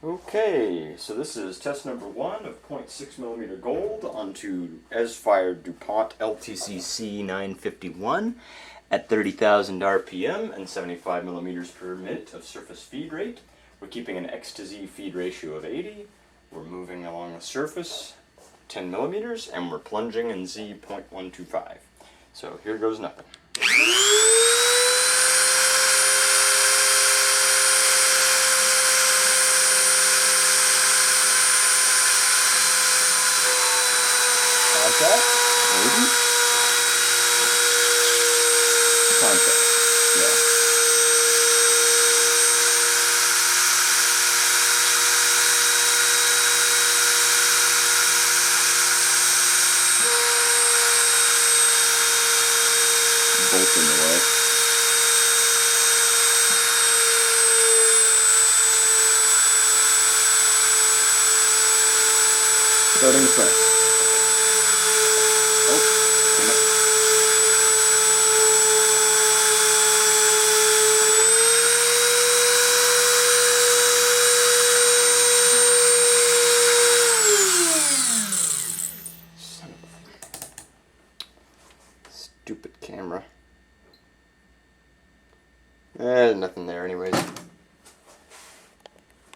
Okay, so this is test number 1 of 0.6mm gold onto as-fired DuPont LTC C951 at 30,000 RPM and 75mm per minute of surface feed rate. We're keeping an X to Z feed ratio of 80. We're moving along the surface 10mm and we're plunging in Z 0.125. So here goes nothing. Contact, maybe? Contact, yeah. Bolt in the way. Starting the press. Stupid camera. There's nothing there anyways.